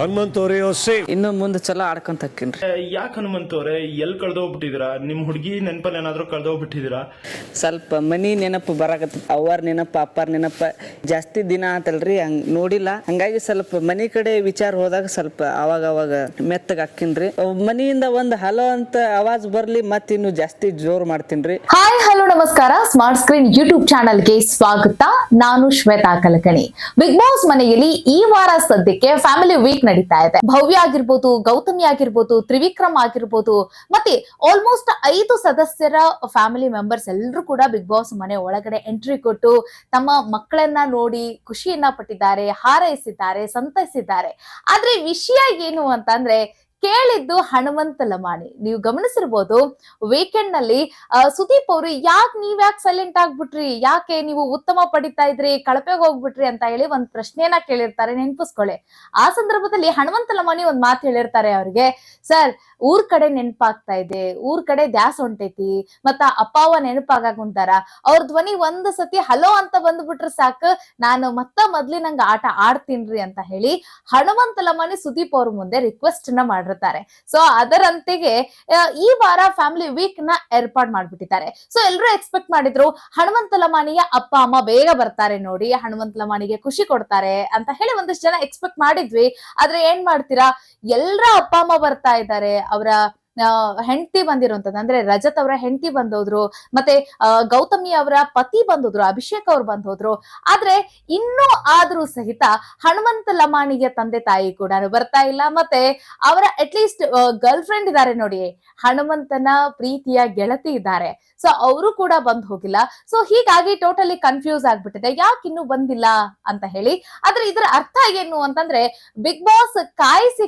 ಹನುಮಂತವ್ರೆ ಇನ್ನು ಮುಂದೆ ಚಲೋ ಆಡ್ಕೊಂತ ಹಕ್ಕಿನ್ರಿ. ಯಾಕೆ ಹನುಮಂತವ್ರೆ ಎಲ್ಲಿ ಕಳ್ದೋಗ್ಬಿಟ್ಟಿದ್ದೀರಾ? ನಿಮ್ ಹುಡುಗಿ ನೆನಪಲ್ಲಿ ಏನಾದ್ರು ಕಳ್ದೋಗ್ಬಿಟ್ಟಿದ್ದೀರಾ? ಸ್ವಲ್ಪ ಮನಿ ನೆನಪು ಬರಾಕತ್ತ, ಅವ್ವಾರ ನೆನಪ ಅಪ್ಪಾರ ನೆನಪ ಜಾಸ್ತಿ ದಿನ ಆತಲ್ರಿ, ಹಂಗ್ ನೋಡಿಲ್ಲ. ಹಂಗಾಗಿ ಸ್ವಲ್ಪ ಮನಿ ಕಡೆ ವಿಚಾರ ಹೋದಾಗ ಸ್ವಲ್ಪ ಅವಾಗ ಮೆತ್ತಗ ಹಾಕಿನ್ರಿ. ಮನಿಯಿಂದ ಒಂದ್ ಹಲೋ ಅಂತ ಆವಾಜ್ ಬರ್ಲಿ ಮತ್ ಇನ್ನು ಜಾಸ್ತಿ ಜೋರ್ ಮಾಡ್ತೀನ್ರಿ. ಹಾಯ್ ಹಲೋ ನಮಸ್ಕಾರ, ಸ್ಮಾರ್ಟ್ ಸ್ಕ್ರೀನ್ ಯೂಟ್ಯೂಬ್ ಚಾನಲ್ಗೆ ಸ್ವಾಗತ. ನಾನು ಶ್ವೇತಾ ಕಲಕಣಿ. ಬಿಗ್ ಬಾಸ್ ಮನೆಯಲ್ಲಿ ಈ ವಾರ ಸದ್ಯಕ್ಕೆ ಫ್ಯಾಮಿಲಿ ವೀಕ್ ನಡೀತಾ ಇದೆ. ಭವ್ಯ ಆಗಿರ್ಬೋದು, ಗೌತಮಿ ಆಗಿರ್ಬೋದು, ತ್ರಿವಿಕ್ರಮ್ ಆಗಿರ್ಬೋದು, ಮತ್ತೆ ಆಲ್ಮೋಸ್ಟ್ 5 ಸದಸ್ಯರ ಫ್ಯಾಮಿಲಿ ಮೆಂಬರ್ಸ್ ಎಲ್ಲರೂ ಕೂಡ ಬಿಗ್ ಬಾಸ್ ಮನೆ ಒಳಗಡೆ ಎಂಟ್ರಿ ಕೊಟ್ಟು ತಮ್ಮ ಮಕ್ಕಳನ್ನ ನೋಡಿ ಖುಷಿಯನ್ನ ಪಟ್ಟಿದ್ದಾರೆ, ಹಾರೈಸಿದ್ದಾರೆ, ಸಂತೈಸಿದ್ದಾರೆ. ಆದ್ರೆ ವಿಷಯ ಏನು ಅಂತಂದ್ರೆ ಕೇಳಿದ್ದು ಹನುಮಂತ ಲಮಾಣಿ. ನೀವು ಗಮನಿಸಿರ್ಬೋದು, ವೀಕೆಂಡ್ ನಲ್ಲಿ ಸುದೀಪ್ ಅವರು ನೀವ್ಯಾಕೆ ಸೈಲೆಂಟ್ ಆಗ್ಬಿಟ್ರಿ, ಯಾಕೆ ನೀವು ಉತ್ತಮ ಪಡಿತಾ ಇದ್ರಿ, ಕಳಪೆಗೆ ಹೋಗ್ಬಿಟ್ರಿ ಅಂತ ಹೇಳಿ ಒಂದ್ ಪ್ರಶ್ನೆಯನ್ನ ಕೇಳಿರ್ತಾರೆ, ನೆನ್ಪಿಸ್ಕೊಳ್ಳಿ. ಆ ಸಂದರ್ಭದಲ್ಲಿ ಹನುಮಂತ ಲಮಾಣಿ ಒಂದ್ ಮಾತು ಹೇಳಿರ್ತಾರೆ ಅವ್ರಿಗೆ, ಸರ್ ಊರ್ ಕಡೆ ನೆನಪಾಗ್ತಾ ಇದೆ, ಊರ್ ಕಡೆ ದ್ಯಾಸ್ ಹೊಂಟೈತಿ, ಮತ್ತ ಅಪ್ಪ ಅವ್ವ ನೆನಪಾಗಾಕ್ ಕುಂತಾರ, ಅವ್ರ ಧ್ವನಿ ಒಂದ್ ಸತಿ ಹಲೋ ಅಂತ ಬಂದ್ಬಿಟ್ರೆ ಸಾಕು, ನಾನು ಮೊದ್ಲಿನಂಗ ಆಟ ಆಡ್ತೀನ್ರಿ ಅಂತ ಹೇಳಿ ಹನುಮಂತ ಲಮಾಣಿ ಸುದೀಪ್ ಅವ್ರ ಮುಂದೆ ರಿಕ್ವೆಸ್ಟ್ ನ ಮಾಡಿರ್ತಾರೆ. ಸೊ ಅದರಂತೆಗೆ ಈ ವಾರ ಫ್ಯಾಮಿಲಿ ವೀಕ್ ನ ಏರ್ಪಾಡ್ ಮಾಡ್ಬಿಟ್ಟಿದ್ದಾರೆ. ಸೊ ಎಲ್ರು ಎಕ್ಸ್ಪೆಕ್ಟ್ ಮಾಡಿದ್ರು ಹನುಮಂತ ಲಮಾಣಿಯ ಅಪ್ಪ ಅಮ್ಮ ಬೇಗ ಬರ್ತಾರೆ ನೋಡಿ, ಹನುಮಂತ ಲಮಾಣಿಗೆ ಖುಷಿ ಕೊಡ್ತಾರೆ ಅಂತ ಹೇಳಿ ಒಂದಷ್ಟು ಜನ ಎಕ್ಸ್ಪೆಕ್ಟ್ ಮಾಡಿದ್ವಿ. ಆದ್ರೆ ಏನ್ ಮಾಡ್ತೀರಾ, ಎಲ್ರ ಅಪ್ಪ ಅಮ್ಮ ಬರ್ತಾ ಇದ್ದಾರೆ. ಅವರ ಹೆಂಡತಿ ಬಂದಿರುವಂತದ್ದು ಅಂದ್ರೆ ರಜತ್ ಅವರ ಹೆಂಡತಿ ಬಂದೋದ್ರು, ಮತ್ತೆ ಗೌತಮಿ ಅವರ ಪತಿ ಬಂದೋದ್ರು, ಅಭಿಷೇಕ್ ಅವ್ರು ಬಂದೋದ್ರು. ಆದ್ರೆ ಇನ್ನೂ ಆದ್ರೂ ಸಹಿತ ಹನುಮಂತ ಲಮಾಣಿಗೆ ತಂದೆ ತಾಯಿ ಕೂಡ ಬರ್ತಾ ಇಲ್ಲ. ಮತ್ತೆ ಅವರ ಅಟ್ಲೀಸ್ಟ್ ಗರ್ಲ್ ಫ್ರೆಂಡ್ ಇದ್ದಾರೆ ನೋಡಿ, ಹನುಮಂತನ ಪ್ರೀತಿಯ ಗೆಳತಿ ಇದ್ದಾರೆ, ಸೊ ಅವರು ಕೂಡ ಬಂದ್ ಹೋಗಿಲ್ಲ. ಸೊ ಹೀಗಾಗಿ ಟೋಟಲಿ ಕನ್ಫ್ಯೂಸ್ ಆಗ್ಬಿಟ್ಟಿದೆ, ಯಾಕೆ ಇನ್ನೂ ಬಂದಿಲ್ಲ ಅಂತ ಹೇಳಿ. ಆದ್ರೆ ಇದರ ಅರ್ಥ ಏನು ಅಂತಂದ್ರೆ, ಬಿಗ್ ಬಾಸ್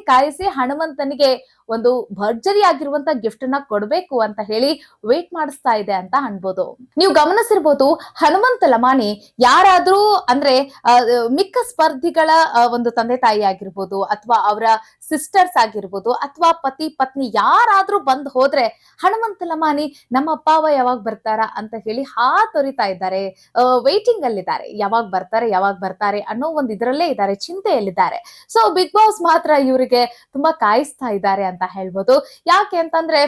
ಕಾಯಿಸಿ ಹನುಮಂತನಿಗೆ ಒಂದು ಭರ್ಜರಿ ಆಗಿರುವಂತ ಗಿಫ್ಟ್ ನ ಕೊಡ್ಬೇಕು ಅಂತ ಹೇಳಿ ವೇಟ್ ಮಾಡಿಸ್ತಾ ಇದೆ ಅಂತ ಅನ್ಬೋದು. ನೀವು ಗಮನಿಸಿರ್ಬೋದು, ಹನುಮಂತ ಲಮಾಣಿ ಯಾರಾದ್ರೂ ಅಂದ್ರೆ ಮಿಕ್ಕ ಸ್ಪರ್ಧಿಗಳ ಒಂದು ತಂದೆ ತಾಯಿ ಆಗಿರ್ಬೋದು, ಅಥವಾ ಅವರ ಸಿಸ್ಟರ್ಸ್ ಆಗಿರ್ಬೋದು, ಅಥವಾ ಪತಿ ಪತ್ನಿ ಯಾರಾದ್ರೂ ಬಂದ್ ಹೋದ್ರೆ ಹನುಮಂತ ಲಮಾಣಿ ನಮ್ಮ ಅಪ್ಪ ಅವ್ವ ಯಾವಾಗ ಬರ್ತಾರ ಅಂತ ಹೇಳಿ ತೊರಿತಾ ಇದ್ದಾರೆ, ವೇಟಿಂಗ್ ಅಲ್ಲಿದ್ದಾರೆ, ಯಾವಾಗ ಬರ್ತಾರೆ ಅನ್ನೋ ಒಂದು ಇದರಲ್ಲೇ ಇದ್ದಾರೆ, ಚಿಂತೆಯಲ್ಲಿದ್ದಾರೆ. ಸೊ ಬಿಗ್ ಬಾಸ್ ಮಾತ್ರ ಇವರಿಗೆ ತುಂಬಾ ಕಾಯಿಸ್ತಾ ಇದ್ದಾರೆ ಅಂತ ಹೇಳ್ಬೋದು. ಯಾಕೆ ಅಂತಂದ್ರೆ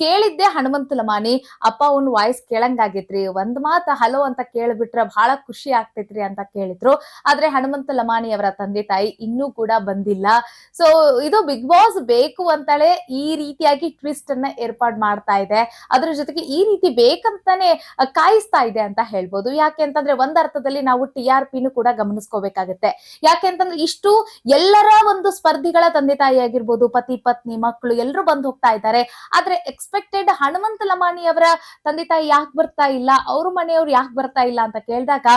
ಕೇಳಿದ್ದೆ ಹನುಮಂತ ಲಮಾಣಿ, ಅಪ್ಪ ಅವ್ನ ವಾಯ್ಸ್ ಕೇಳಂಗಾಗಿತ್ರಿ, ಒಂದ್ ಮಾತ ಹಲೋ ಅಂತ ಕೇಳ್ಬಿಟ್ರೆ ಬಹಳ ಖುಷಿ ಆಗ್ತೈತ್ರಿ ಅಂತ ಕೇಳಿದ್ರು. ಆದ್ರೆ ಹನುಮಂತ ಲಮಾಣಿ ಅವರ ತಂದೆ ತಾಯಿ ಇನ್ನೂ ಕೂಡ ಬಂದಿಲ್ಲ. ಸೊ ಇದು ಬಿಗ್ ಬಾಸ್ ಬೇಕು ಅಂತಾಳೆ ಈ ರೀತಿಯಾಗಿ ಟ್ವಿಸ್ಟ್ ಅನ್ನ ಏರ್ಪಾಡ್ ಮಾಡ್ತಾ ಇದೆ. ಅದ್ರ ಜೊತೆಗೆ ಈ ರೀತಿ ಬೇಕಂತಾನೆ ಕಾಯಿಸ್ತಾ ಇದೆ ಅಂತ ಹೇಳ್ಬೋದು. ಯಾಕೆ ಅಂತಂದ್ರೆ ಒಂದ್ ಅರ್ಥದಲ್ಲಿ ನಾವು TRP ಕೂಡ ಗಮನಿಸ್ಕೋಬೇಕಾಗತ್ತೆ. ಯಾಕೆ ಅಂತಂದ್ರೆ ಇಷ್ಟು ಎಲ್ಲರ ಒಂದು ಸ್ಪರ್ಧಿಗಳ ತಂದೆ ತಾಯಿ ಆಗಿರ್ಬೋದು, ಪತಿ ಪತ್ನಿ ಮಕ್ಕಳು ಎಲ್ಲರೂ ಬಂದು ಹೋಗ್ತಾ ಇದ್ದಾರೆ. ಆದ್ರೆ ಎಕ್ಸ್ಪೆಕ್ಟೆಡ್ ಹನುಮಂತ ಲಮಾಣಿ ಅವರ ತಂದೆ ತಾಯಿ ಯಾಕೆ ಬರ್ತಾ ಇಲ್ಲ, ಅವ್ರ ಮನೆಯವ್ರು ಯಾಕೆ ಬರ್ತಾ ಇಲ್ಲ ಅಂತ ಕೇಳಿದಾಗ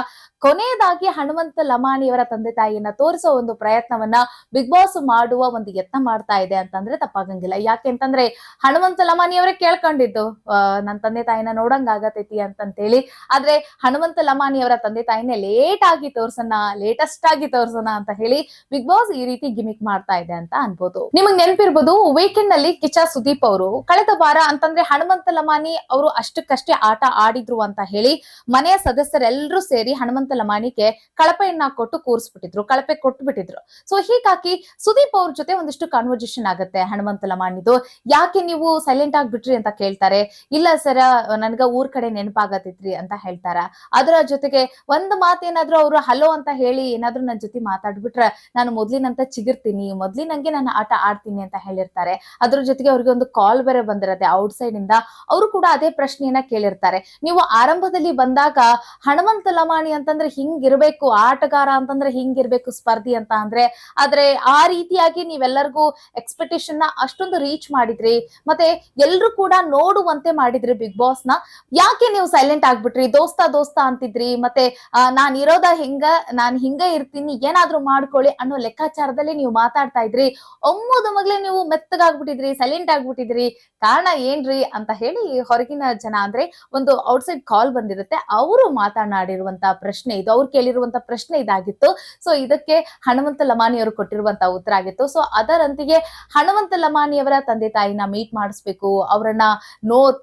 ಕೊನೆಯದಾಗಿ ಹನುಮಂತ ಲಮಾಣಿ ಅವರ ತಂದೆ ತಾಯಿಯನ್ನ ತೋರಿಸೋ ಒಂದು ಪ್ರಯತ್ನವನ್ನ ಬಿಗ್ ಬಾಸ್ ಮಾಡುವ ಒಂದು ಯತ್ನ ಮಾಡ್ತಾ ಇದೆ ಅಂತಂದ್ರೆ ತಪ್ಪಾಗಂಗಿಲ್ಲ. ಯಾಕೆ ಅಂತಂದ್ರೆ ಹನುಮಂತ ಲಮಾಣಿ ಅವರೇ ಕೇಳ್ಕೊಂಡಿದ್ದು ನನ್ನ ತಂದೆ ತಾಯಿನ ನೋಡಂಗ ಆಗತೈತಿ ಅಂತಂತೇಳಿ. ಆದ್ರೆ ಹನುಮಂತ ಲಮಾಣಿ ಅವರ ತಂದೆ ತಾಯಿನೇ ಲೇಟೆಸ್ಟ್ ಆಗಿ ತೋರ್ಸೋಣ ಅಂತ ಹೇಳಿ ಬಿಗ್ ಬಾಸ್ ಈ ರೀತಿ ಗಿಮಿಕ್ ಮಾಡ್ತಾ ಇದೆ ಅಂತ ಅನ್ಬೋದು. ನಿಮಗ್ ನೆನಪಿರ್ಬೋದು, ವೀಕೆಂಡ್ ನಲ್ಲಿ ಕಿಚ್ಚ ಸುದೀಪ್ ಅವರು ಕಳೆದ ವಾರ ಅಂತಂದ್ರೆ ಹನುಮಂತ ಲಮಾಣಿ ಅವರು ಅಷ್ಟಕ್ಕಷ್ಟೇ ಆಟ ಆಡಿದ್ರು ಅಂತ ಹೇಳಿ ಮನೆಯ ಸದಸ್ಯರೆಲ್ಲರೂ ಸೇರಿ ಹನುಮಂತ ಲಮಾಣಿಗೆ ಕಳಪೆಯನ್ನ ಕೊಟ್ಟು ಕೂರಿಸ್ಬಿಟ್ಟಿದ್ರು, ಕಳಪೆ ಕೊಟ್ಟು ಬಿಟ್ಟಿದ್ರು. ಸೊ ಹೀಗಾಗಿ ಸುದೀಪ್ ಅವ್ರ ಜೊತೆ ಒಂದಿಷ್ಟು ಕಾನ್ವರ್ಸೇಷನ್ ಆಗುತ್ತೆ ಹನುಮಂತ ಲಮಾಣಿದು. ಯಾಕೆ ನೀವು ಸೈಲೆಂಟ್ ಆಗ್ಬಿಟ್ರಿ ಅಂತ ಕೇಳ್ತಾರೆ. ಇಲ್ಲ ಸರ, ನನ್ಗ ಊರ್ ಕಡೆ ನೆನಪಾಗತೈತ್ರಿ ಅಂತ ಹೇಳ್ತಾರ. ಅದರ ಜೊತೆಗೆ ಒಂದ್ ಮಾತೇನಾದ್ರೂ ಅವ್ರು ಹಲೋ ಅಂತ ಹೇಳಿ ಏನಾದ್ರು ನನ್ ಜೊತೆ ಮಾತಾಡ್ಬಿಟ್ರೆ ನಾನು ಮೊದ್ಲಿನಂತ ಚಿಗಿರ್ತೀನಿ, ಮೊದ್ಲಿನಂಗೆ ನಾನು ಆಟ ಆಡ್ತೀನಿ ಅಂತ ಹೇಳಿರ್ತಾರೆ. ಅದ್ರ ಜೊತೆಗೆ ಅವ್ರಿಗೆ ಒಂದು ಕಾಲ್ ಬೇರೆ ಬಂದಿರತ್ತೆ ಔಟ್ ಸೈಡ್ ಇಂದ, ಅವರು ಕೂಡ ಅದೇ ಪ್ರಶ್ನೆಯನ್ನ ಕೇಳಿರ್ತಾರೆ. ನೀವು ಆರಂಭದಲ್ಲಿ ಬಂದಾಗ ಹನುಮಂತ ಲಮಾಣಿ ಅಂತಂದ್ರೆ ಹಿಂಗಿರ್ಬೇಕು, ಆಟಗಾರ ಅಂತಂದ್ರೆ ಹಿಂಗಿರ್ಬೇಕು, ಸ್ಪರ್ಧಿ ಅಂತ ಅಂದ್ರೆ, ಆದ್ರೆ ಆ ರೀತಿಯಾಗಿ ನೀವೆಲ್ಲರಿಗೂ ಎಕ್ಸ್ಪೆಕ್ಟೇಷನ್ ನ ಅಷ್ಟೊಂದು ರೀಚ್ ಮಾಡಿದ್ರಿ, ಮತ್ತೆ ಎಲ್ರು ಕೂಡ ನೋಡುವಂತೆ ಮಾಡಿದ್ರಿ ಬಿಗ್ ಬಾಸ್ ನ. ಯಾಕೆ ನೀವು ಸೈಲೆಂಟ್ ಆಗ್ಬಿಟ್ರಿ, ದೋಸ್ತ ಅಂತಿದ್ರಿ, ಮತ್ತೆ ನಾನ್ ಹಿಂಗ ಇರ್ತೀನಿ, ಏನಾದ್ರೂ ಮಾಡ್ಕೊಳ್ಳಿ ಅನ್ನೋ ಲೆಕ್ಕಾಚಾರದಲ್ಲಿ ನೀವು ಮಾತಾಡ್ತಾ ಇದ್ರಿ. ಒಮ್ಮದ ಮಗ್ಲೇ ನೀವು ಮೆತ್ತಗಾಗ್ಬಿಟ್ಟಿದ್ರಿ, ಸೈಲೆಂಟ್ ಆಗ್ಬಿಟ್ಟಿದ್ರಿ, ಕಾರಣ ಏನ್ರಿ ಅಂತ ಹೇಳಿ ಹೊರಗಿನ ಜನ ಅಂದ್ರೆ ಒಂದು ಔಟ್ಸೈಡ್ ಕಾಲ್ ಬಂದಿರುತ್ತೆ, ಅವರು ಮಾತನಾಡಿರುವಂತ ಪ್ರಶ್ನೆ ಇದು, ಅವ್ರು ಕೇಳಿರುವಂತ ಪ್ರಶ್ನೆ ಇದಾಗಿತ್ತು. ಸೊ ಇದಕ್ಕೆ ಹನುಮಂತ ಲಮಾನಿಯವರು ಕೊಟ್ಟಿರುವಂತ ಉತ್ತರ ಆಗಿತ್ತು. ಸೊ ಅದರಂತೆಯೇ ಹನುಮಂತ ಲಮಾನಿಯವರ ತಂದೆ ತಾಯಿನ ಮೀಟ್ ಮಾಡಿಸ್ಬೇಕು, ಅವರನ್ನ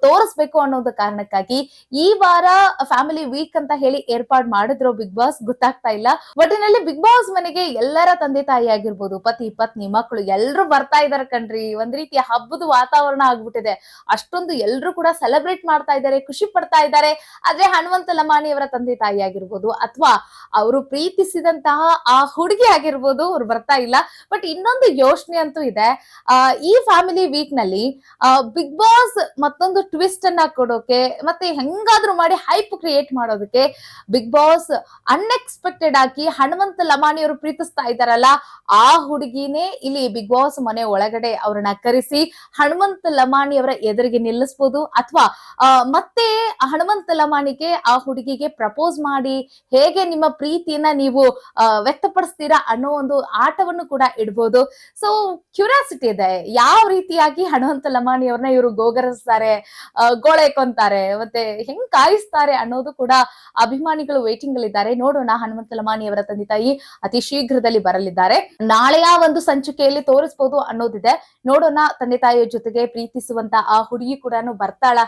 ತೋರಿಸ್ಬೇಕು ಅನ್ನೋದ ಕಾರಣಕ್ಕಾಗಿ ಈ ವಾರ ಫ್ಯಾಮಿಲಿ ವೀಕ್ ಅಂತ ಹೇಳಿ ಏರ್ಪಾಡು ಮಾಡಿದ್ರು ಬಿಗ್ ಬಾಸ್, ಗೊತ್ತಾಗ್ತಾ ಇಲ್ಲ. ಒಟ್ಟಿನಲ್ಲಿ ಬಿಗ್ ಬಾಸ್ ಮನೆಗೆ ಎಲ್ಲರ ತಂದೆ ತಾಯಿ ಆಗಿರ್ಬೋದು, ಪತಿ ಪತ್ನಿ ಮಕ್ಕಳು ಎಲ್ಲರೂ ಬರ್ತಾ ಇದಾರೆ ಕಣ್ರಿ. ಒಂದ್ ರೀತಿಯ ಹಬ್ಬದ ವಾತಾವರಣ ಆಗ್ಬಿಟ್ಟಿದೆ. ಅಷ್ಟೊಂದು ಎಲ್ಲರೂ ಕೂಡ ಸೆಲೆಬ್ರೇಟ್ ಮಾಡ್ತಾ ಇದ್ದಾರೆ, ಖುಷಿ ಪಡ್ತಾ ಇದ್ದಾರೆ. ಆದ್ರೆ ಹನುಮಂತ ಲಮಾನಿಯವರ ತಂದೆ ತಾಯಿ ಆಗಿರ್ಬೋದು ಅಥವಾ ಅವರು ಪ್ರೀತಿಸಿದಂತಹ ಆ ಹುಡುಗಿ ಆಗಿರ್ಬೋದು, ಅವ್ರು ಬರ್ತಾ ಇಲ್ಲ. ಬಟ್ ಇನ್ನೊಂದು ಯೋಚನೆ ಅಂತೂ ಇದೆ, ಈ ಫ್ಯಾಮಿಲಿ ವೀಕ್ ನಲ್ಲಿ ಬಿಗ್ ಬಾಸ್ ಮತ್ತೊಂದು ಟ್ವಿಸ್ಟ್ ಅನ್ನ ಕೊಡೋಕೆ ಮತ್ತೆ ಹೆಂಗಾದ್ರೂ ಮಾಡಿ ಹೈಪ್ ಕ್ರಿಯೇಟ್ ಮಾಡೋದಕ್ಕೆ ಬಿಗ್ ಬಾಸ್ ಅನ್ಎಕ್ಸ್ಪೆಕ್ಟೆಡ್ ಆಗಿ ಹನುಮಂತ ಲಮಾನಿ ಅವರು ಪ್ರೀತಿಸ್ತಾ ಇದಾರಲ್ಲ, ಆ ಹುಡುಗಿನೇ ಇಲ್ಲಿ ಬಿಗ್ ಬಾಸ್ ಮನೆ ಒಳಗಡೆ ಅವ್ರನ್ನ ಕರೆಸಿ ಹನುಮಂತ ಲಮಾನಿ ಅವರ ಎದುರಿಗೆ ನಿಲ್ಲಿಸಬಹುದು, ಅಥವಾ ಮತ್ತೆ ಹನುಮಂತ ಲಮಾನಿಗೆ ಆ ಹುಡುಗಿಗೆ ಪ್ರಪೋಸ್ ಮಾಡಿ ಹೇಗೆ ನಿಮ್ಮ ಪ್ರೀತಿಯನ್ನ ನೀವು ವ್ಯಕ್ತಪಡಿಸ್ತೀರಾ ಅನ್ನೋ ಒಂದು ಆಟವನ್ನು ಕೂಡ ಇಡ್ಬೋದು. ಸೊ ಕ್ಯೂರಿಯಾಸಿಟಿ ಇದೆ, ಯಾವ ರೀತಿಯಾಗಿ ಹನುಮಂತ ಲಮಾನಿ ಅವ್ರನ್ನ ಇವರು ಗೋಗರಿಸ್ತಾರೆ, ಗೋಳೆಕೊಂತಾರೆ, ಮತ್ತೆ ಹೆಂಗ್ ಕಾಯಿಸ್ತಾರೆ ಅನ್ನೋದು ಕೂಡ ಅಭಿಮಾನಿಗಳು ವೇಟಿಂಗ್ ಅಲ್ಲಿ ಇದ್ದಾರೆ. ನೋಡೋಣ, ಹನುಮಂತ ಲಮಾನಿ ಅವರ ತಂದೆ ತಾಯಿ ಅತಿ ಶೀಘ್ರದಲ್ಲಿ ಬರಲಿದ್ದಾರೆ, ನಾಳೆಯ ಒಂದು ಸಂಚಿಕೆಯಲ್ಲಿ ತೋರಿಸಬಹುದು ಅನ್ನೋದಿದೆ. ನೋಡೋಣ, ತಂದೆ ತಾಯಿಯ ಜೊತೆಗೆ ಪ್ರೀತಿಸುವಂತ ಆ ಹುಡುಗಿ ಕೂಡ ಬರ್ತಾಳ,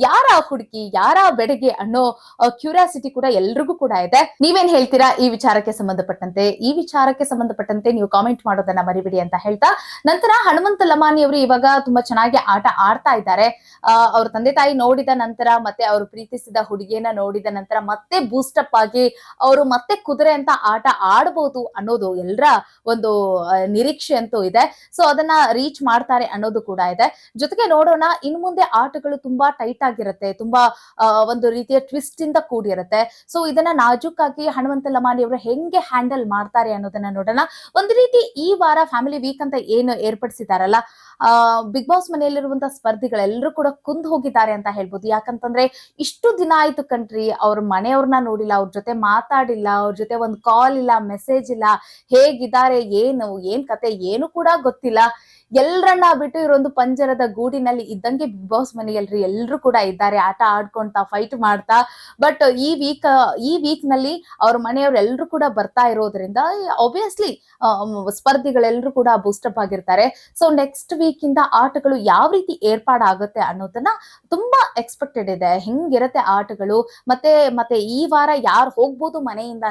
ಯಾರ ಹುಡುಗಿ ಯಾರ ಬೆಡಗೆ ಅನ್ನೋ ಕ್ಯೂರಿಯಾಸಿಟಿ ಕೂಡ ಎಲ್ರಿಗೂ ಕೂಡ ಇದೆ. ನೀವೇನ್ ಹೇಳ್ತೀರಾ ಈ ವಿಚಾರಕ್ಕೆ ಸಂಬಂಧಪಟ್ಟಂತೆ? ಈ ವಿಚಾರಕ್ಕೆ ಸಂಬಂಧಪಟ್ಟಂತೆ ನೀವು ಕಾಮೆಂಟ್ ಮಾಡೋದನ್ನ ಮರಿಬಿಡಿ ಅಂತ ಹೇಳ್ತಾ, ನಂತರ ಹನುಮಂತ ಲಮಾನಿ ಅವರು ಇವಾಗ ತುಂಬಾ ಚೆನ್ನಾಗಿ ಆಟ ಆಡ್ತಾ ಇದ್ದಾರೆ. ಅವ್ರ ತಂದೆ ತಾಯಿ ನೋಡಿದ ನಂತರ ಮತ್ತೆ ಅವರು ಪ್ರೀತಿಸಿದ ಹುಡುಗಿಯನ್ನ ನೋಡಿದ ನಂತರ ಮತ್ತೆ ಬೂಸ್ಟಪ್ ಆಗಿ ಅವರು ಮತ್ತೆ ಕುದುರೆ ಅಂತ ಆಟ ಆಡಬಹುದು ಅನ್ನೋದು ಎಲ್ಲರ ಒಂದು ನಿರೀಕ್ಷೆ ಅಂತೂ ಇದೆ. ಸೊ ಅದನ್ನ ರೀಚ್ ಮಾಡ್ತಾರೆ ಅನ್ನೋದು ಕೂಡ ಇದೆ. ಜೊತೆಗೆ ನೋಡೋಣ, ಇನ್ ಮುಂದೆ ಆಟಗಳು ತುಂಬಾ ಟೈಟ್ ಆಗಿರುತ್ತೆ, ತುಂಬಾ ಒಂದು ರೀತಿಯ ಟ್ವಿಸ್ಟ್ ಇಂದ ಕೂಡಿರುತ್ತೆ. ಸೊ ಇದನ್ನ ನಾಜೂಕಾಗಿ ಹನುಮಂತ ಲಮಾನಿ ಅವರು ಹೆಂಗೆ ಹ್ಯಾಂಡಲ್ ಮಾಡ್ತಾರೆ ಅನ್ನೋದನ್ನ ನೋಡೋಣ. ಒಂದು ರೀತಿ ಈ ವಾರ ಫ್ಯಾಮಿಲಿ ವೀಕ್ ಅಂತ ಏನು ಏರ್ಪಡಿಸಿದಾರಲ್ಲ, ಬಿಗ್ ಬಾಸ್ ಮನೆಯಲ್ಲಿರುವಂತಹ ಸ್ಪರ್ಧಿಗಳೆಲ್ಲರೂ ಕೂಡ ಕುಂದ್ ಹೋಗಿದ್ದಾರೆ ಅಂತ ಹೇಳ್ಬೋದು. ಯಾಕಂತಂದ್ರೆ ಇಷ್ಟು ದಿನ ಆಯ್ತು ಕಣ್ರಿ, ಅವ್ರ ಮನೆಯವ್ರನ್ನ ನೋಡಿಲ್ಲ, ಅವ್ರ ಜೊತೆ ಮಾತಾಡಿಲ್ಲ, ಅವ್ರ ಜೊತೆ ಒಂದು ಕಾಲ್ ಇಲ್ಲ, ಮೆಸೇಜ್ ಇಲ್ಲ, ಹೇಗಿದ್ದಾರೆ, ಏನ್ ಕತೆ ಏನು ಕೂಡ ಗೊತ್ತಿಲ್ಲ. ಎಲ್ರನ್ನ ಬಿಟ್ಟು ಇವರೊಂದು ಪಂಜರದ ಗೂಡಿನಲ್ಲಿ ಇದ್ದಂಗೆ ಬಿಗ್ ಬಾಸ್ ಮನೆಯಲ್ರಿ ಎಲ್ರು ಕೂಡ ಇದ್ದಾರೆ, ಆಟ ಆಡ್ಕೊಂತ ಫೈಟ್ ಮಾಡ್ತಾ. ಬಟ್ ಈ ವೀಕ್ ನಲ್ಲಿ ಅವ್ರ ಮನೆಯವ್ರು ಎಲ್ರು ಕೂಡ ಬರ್ತಾ ಇರೋದ್ರಿಂದ ಆಬ್ವಿಯಸ್ಲಿ ಸ್ಪರ್ಧಿಗಳೆಲ್ಲರೂ ಕೂಡ ಬೂಸ್ಟಪ್ ಆಗಿರ್ತಾರೆ. ಸೊ ನೆಕ್ಸ್ಟ್ ವೀಕ್ ಇಂದ ಆಟಗಳು ಯಾವ ರೀತಿ ಏರ್ಪಾಡಾಗುತ್ತೆ ಅನ್ನೋದನ್ನ ತುಂಬಾ ಎಕ್ಸ್ಪೆಕ್ಟೆಡ್ ಇದೆ. ಹೆಂಗಿರತ್ತೆ ಆಟಗಳು, ಮತ್ತೆ ಈ ವಾರ ಯಾರು ಹೋಗ್ಬೋದು ಮನೆಯಿಂದ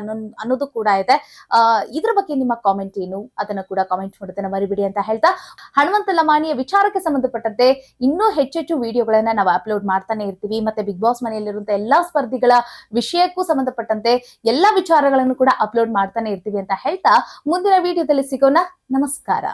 ಅನ್ನೋದು ಕೂಡ ಇದೆ. ಇದ್ರ ಬಗ್ಗೆ ನಿಮ್ಮ ಕಾಮೆಂಟ್ ಏನು, ಅದನ್ನ ಕೂಡ ಕಾಮೆಂಟ್ ಮಾಡೋದನ್ನ ಮರಿಬಿಡಿ ಅಂತ ಹೇಳ್ತಾ, ಹನುಮಂತ ಲಮಾನಿಯ ವಿಚಾರಕ್ಕೆ ಸಂಬಂಧಪಟ್ಟಂತೆ ಇನ್ನೂ ಹೆಚ್ಚೆಚ್ಚು ವಿಡಿಯೋಗಳನ್ನ ನಾವು ಅಪ್ಲೋಡ್ ಮಾಡ್ತಾನೆ ಇರ್ತೀವಿ. ಮತ್ತೆ ಬಿಗ್ ಬಾಸ್ ಮನೆಯಲ್ಲಿರುವಂತಹ ಎಲ್ಲಾ ಸ್ಪರ್ಧಿಗಳ ವಿಷಯಕ್ಕೂ ಸಂಬಂಧಪಟ್ಟಂತೆ ಎಲ್ಲಾ ವಿಚಾರಗಳನ್ನು ಕೂಡ ಅಪ್ಲೋಡ್ ಮಾಡ್ತಾನೆ ಇರ್ತೀವಿ ಅಂತ ಹೇಳ್ತಾ, ಮುಂದಿನ ವಿಡಿಯೋದಲ್ಲಿ ಸಿಗೋಣ. ನಮಸ್ಕಾರ.